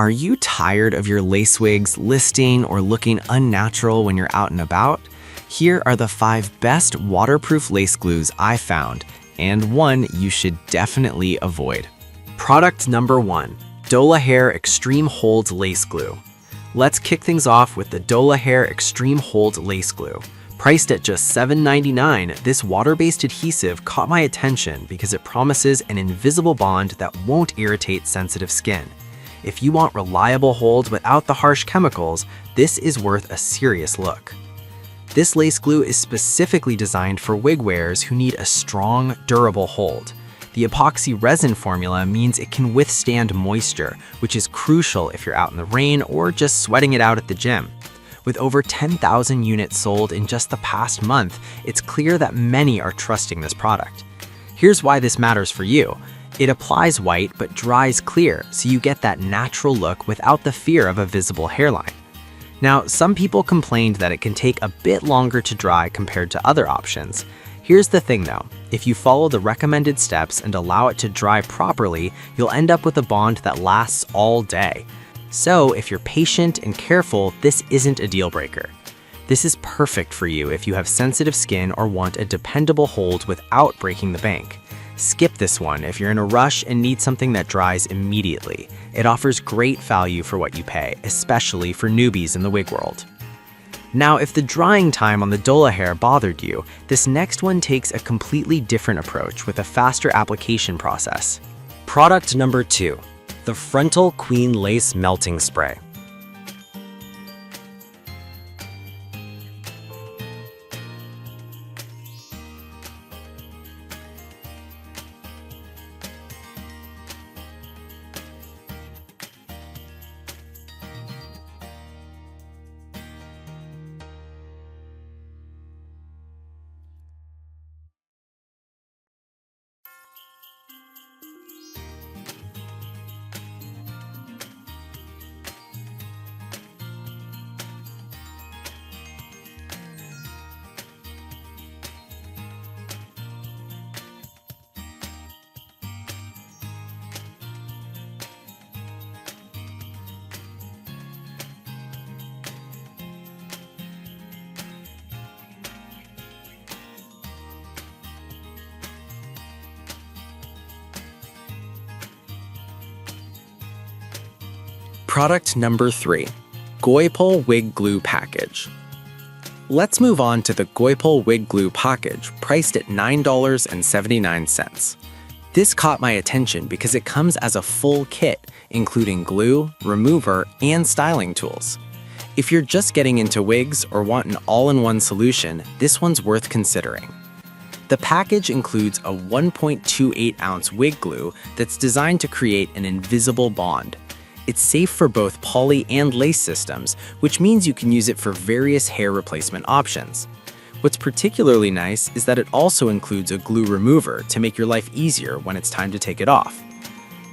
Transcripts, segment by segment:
Are you tired of your lace wigs listing or looking unnatural when you're out and about? Here are the 5 best waterproof lace glues I found, and one you should definitely avoid. Product number 1, Dola Hair Extreme Hold Lace Glue. Let's kick things off with the Dola Hair Extreme Hold Lace Glue. Priced at just $7.99, this water-based adhesive caught my attention because it promises an invisible bond that won't irritate sensitive skin. If you want reliable hold without the harsh chemicals, this is worth a serious look. This lace glue is specifically designed for wig wearers who need a strong, durable hold. The epoxy resin formula means it can withstand moisture, which is crucial if you're out in the rain or just sweating it out at the gym. With over 10,000 units sold in just the past month, it's clear that many are trusting this product. Here's why this matters for you. It applies white but dries clear, so you get that natural look without the fear of a visible hairline. Now, some people complained that it can take a bit longer to dry compared to other options. Here's the thing though, if you follow the recommended steps and allow it to dry properly, you'll end up with a bond that lasts all day. So if you're patient and careful, this isn't a deal breaker. This is perfect for you if you have sensitive skin or want a dependable hold without breaking the bank. Skip this one if you're in a rush and need something that dries immediately. It offers great value for what you pay, especially for newbies in the wig world. Now, if the drying time on the Dola hair bothered you, this next one takes a completely different approach with a faster application process. Product number 2, the Frontal Queen Lace Melting Spray. Product number 3, Goipol Wig Glue Package. Let's move on to the Goipol Wig Glue Package, priced at $9.79. This caught my attention because it comes as a full kit, including glue, remover, and styling tools. If you're just getting into wigs or want an all-in-one solution, this one's worth considering. The package includes a 1.28-ounce wig glue that's designed to create an invisible bond. It's safe for both poly and lace systems, which means you can use it for various hair replacement options. What's particularly nice is that it also includes a glue remover to make your life easier when it's time to take it off.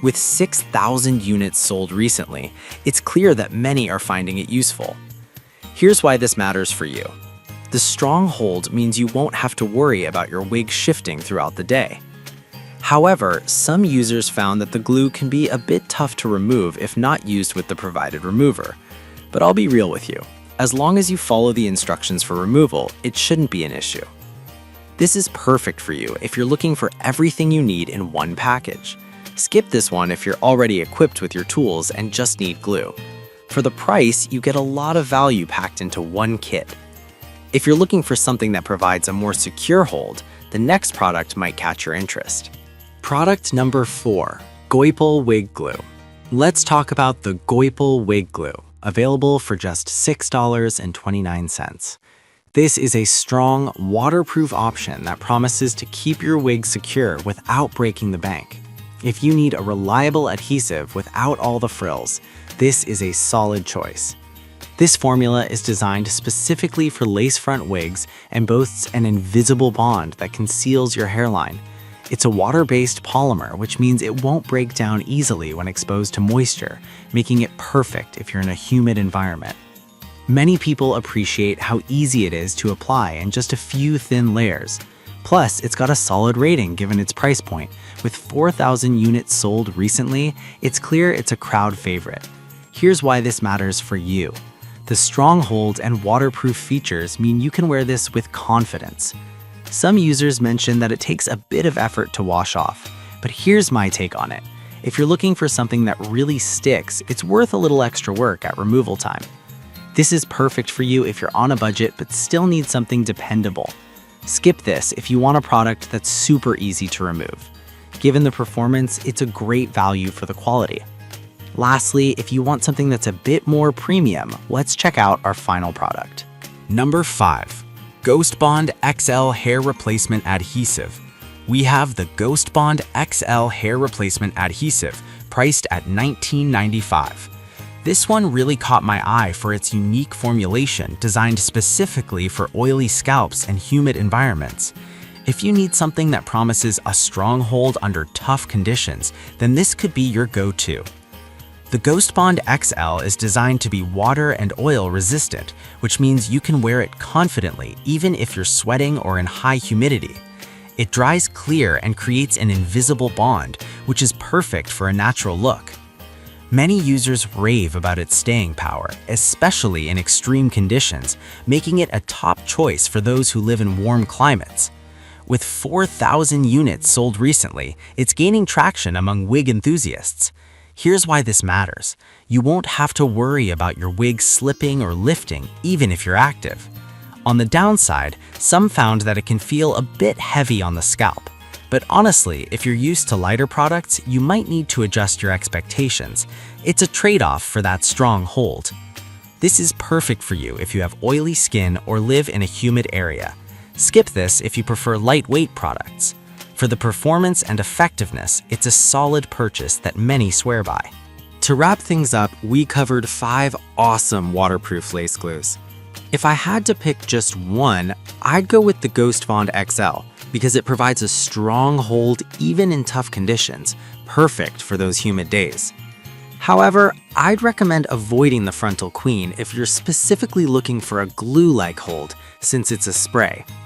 With 6,000 units sold recently, it's clear that many are finding it useful. Here's why this matters for you. The strong hold means you won't have to worry about your wig shifting throughout the day. However, some users found that the glue can be a bit tough to remove if not used with the provided remover. But I'll be real with you. As long as you follow the instructions for removal, it shouldn't be an issue. This is perfect for you if you're looking for everything you need in one package. Skip this one if you're already equipped with your tools and just need glue. For the price, you get a lot of value packed into one kit. If you're looking for something that provides a more secure hold, the next product might catch your interest. Product number 4, Goipol Wig Glue. Let's talk about the Goipol Wig Glue, available for just $6.29. This is a strong, waterproof option that promises to keep your wig secure without breaking the bank. If you need a reliable adhesive without all the frills, this is a solid choice. This formula is designed specifically for lace front wigs and boasts an invisible bond that conceals your hairline. It's a water-based polymer, which means it won't break down easily when exposed to moisture, making it perfect if you're in a humid environment. Many people appreciate how easy it is to apply in just a few thin layers. Plus, it's got a solid rating given its price point. With 4,000 units sold recently, it's clear it's a crowd favorite. Here's why this matters for you. The strong hold and waterproof features mean you can wear this with confidence. Some users mention that it takes a bit of effort to wash off, but here's my take on it. If you're looking for something that really sticks, it's worth a little extra work at removal time. This is perfect for you if you're on a budget but still need something dependable. Skip this if you want a product that's super easy to remove. Given the performance, it's a great value for the quality. Lastly, if you want something that's a bit more premium, let's check out our final product. Number 5. Ghost Bond XL Hair Replacement Adhesive. We have the Ghost Bond XL Hair Replacement Adhesive, priced at $19.95. This one really caught my eye for its unique formulation designed specifically for oily scalps and humid environments. If you need something that promises a strong hold under tough conditions, then this could be your go-to. The Ghost Bond XL is designed to be water and oil resistant, which means you can wear it confidently even if you're sweating or in high humidity. It dries clear and creates an invisible bond, which is perfect for a natural look. Many users rave about its staying power, especially in extreme conditions, making it a top choice for those who live in warm climates. With 4,000 units sold recently, it's gaining traction among wig enthusiasts. Here's why this matters. You won't have to worry about your wig slipping or lifting, even if you're active. On the downside, some found that it can feel a bit heavy on the scalp. But honestly, if you're used to lighter products, you might need to adjust your expectations. It's a trade-off for that strong hold. This is perfect for you if you have oily skin or live in a humid area. Skip this if you prefer lightweight products. For the performance and effectiveness, it's a solid purchase that many swear by. To wrap things up, we covered 5 awesome waterproof lace glues. If I had to pick just one, I'd go with the Ghost Bond XL because it provides a strong hold even in tough conditions, perfect for those humid days. However, I'd recommend avoiding the Frontal Queen if you're specifically looking for a glue-like hold since it's a spray.